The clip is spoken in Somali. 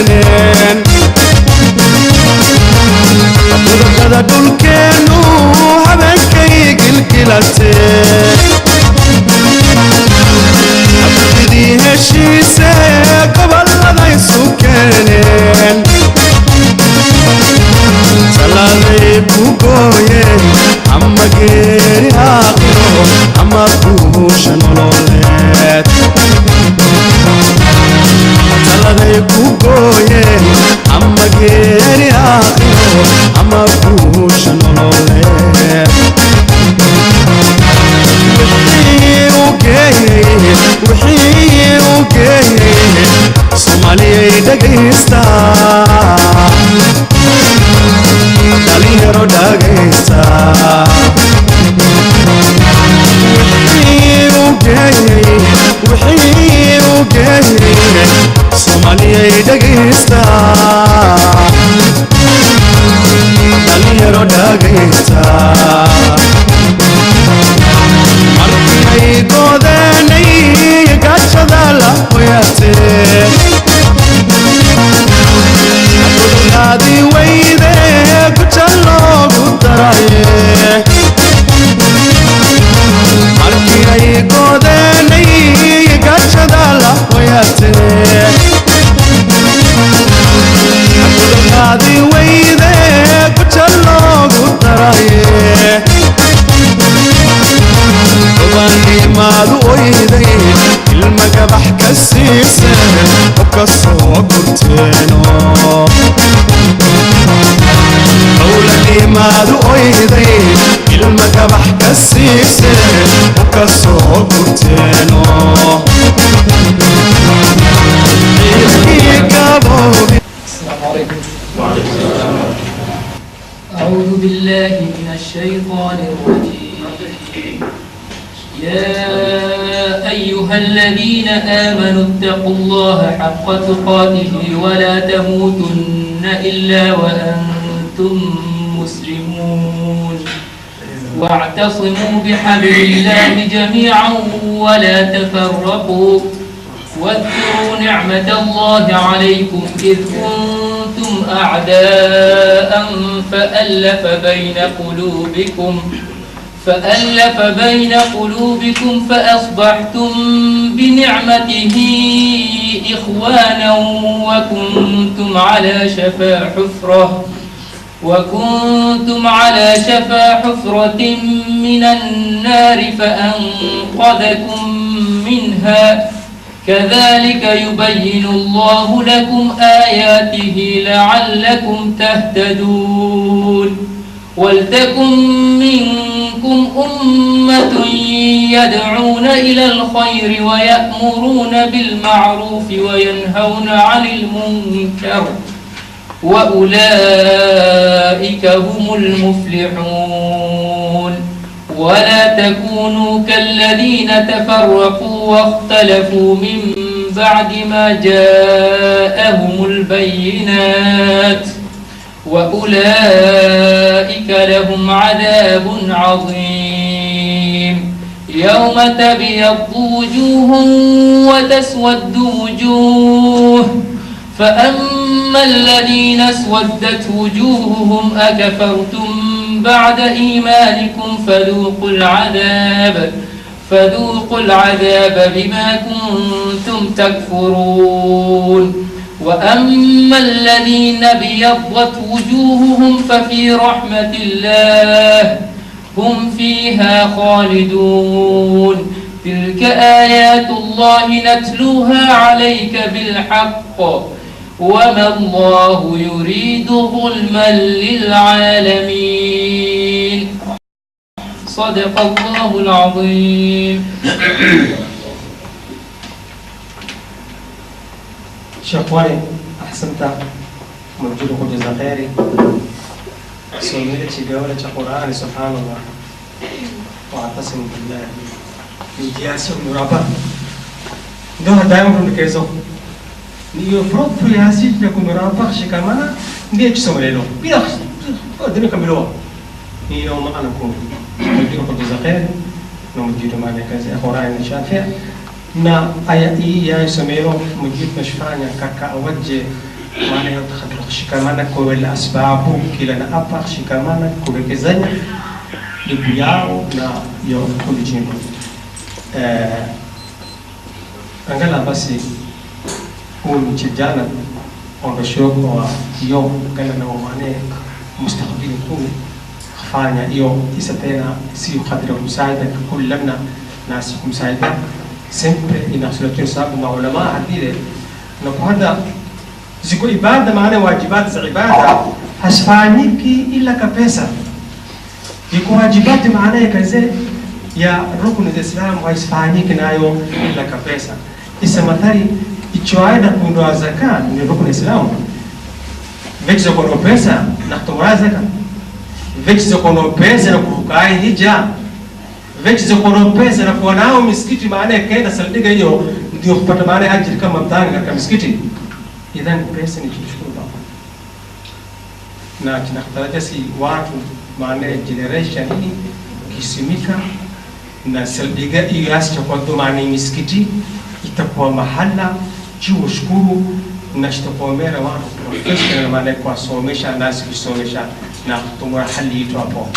keeneen qodobada dhulkeenu habeenkay gilgilatee abdidii heshiise gobollada isu keeneen salaaday ku gooyeen ama geeri aakhiro ama guusha nololeed salaaday ku gooyeen ama geeri aakhiro ama guusha nololeed wixii u geeyey Soomaaliyay dhagaysta dhalinyaro dhagaysta wixii u geeyey Soomaaliyay dhagaysta dhalinyaro dhagaysta markay godanay gachada la hoyatee adulaadi weyde kuchaloogu daraye markay godanay gachada la hoyatee adulaadi weyde kuchaloogu daraye maadu oyday ilma gabax ka siiseen oo ka soo gurteeno howlanii maadu oyday ilma gabax ka siiseen oo ka soo gurteeno أعوذ بالله من الشيطان الرجيم يا أيها الذين آمنوا اتقوا الله حق تقاته ولا تموتن إلا وأنتم مسلمون واعتصموا بحبل الله جميعا ولا تفرقوا واذكروا نعمة الله عليكم إذ كنتم أعداء فألف بين قلوبكم فأصبحتم بنعمته إخوانا وكنتم على شفا حفرة من النار فأنقذكم منها كذلك يبين الله لكم آياته لعلكم تهتدون ولتكن منكم أمة يدعون إلى الخير ويأمرون بالمعروف وينهون عن المنكر وأولئك هم المفلحون ولا تكونوا كالذين تفرقوا واختلفوا من بعد ما جاءهم البينات وأولئك لهم عذاب عظيم يوم تبيض وجوه وتسود وجوه فأما الذين اسودت وجوههم أكفرتم بعد إيمانكم فذوقوا العذاب بما كنتم تكفرون وأما الذين ابيضت وجوههم ففي رحمة الله هم فيها خالدون تلك آيات الله نتلوها عليك بالحق وما الله يريد ظلما للعالمين صدق الله العظيم. شكواني أحسنت موجود جزا خيري سميتي قولة القرآن سبحان الله واعتصم بالله يجياس مرابا ده دائما نكيزو نيو فروت في هاسيج لكم مرابا شكامنا نيجي سمريلو بيرخ دنيا كملوا نيو ما أنا كون موجود جزا خيري موجود معنا كذا قرآن شافع na ayati ya samero mujib mashfanya kaka awajje maana yote kushikamana kwa wale asbabu kila na hapa kushikamana kuwekezanya ndugu yao na yo kulijingo angala basi huu mchijana ondoshoka wa yo kala na wamane mustakabili kuu fanya iyo isa tena si khadira musaida kullana nasi kumsaida sempre inasulatu sababu maulama hadile na kuhada ziko ibada maana wajibat za ibada hasfanyiki ila kapesa iko wajibati maana yakaze ya rukun za Islam hasfanyiki nayo ila kapesa isa matari ichoaida kuondoa zakat ni rukun Islam vecha kwa pesa na kutoa zakat vecha kwa pesa na kuvukai hija vecha kwa pesa na kuwa nao misikiti maana yakaenda saldiga hiyo ndio kupata maana ajira kama mtani katika misikiti idhan pesa ni kushukuru na tunatarajia si watu maana generation hii kisimika na saldiga hiyo hasa kwa maana misikiti itakuwa mahala juu shukuru na shitakuomera watu professional maana kwa somesha nasi kusomesha na kutumwa hali yetu hapo.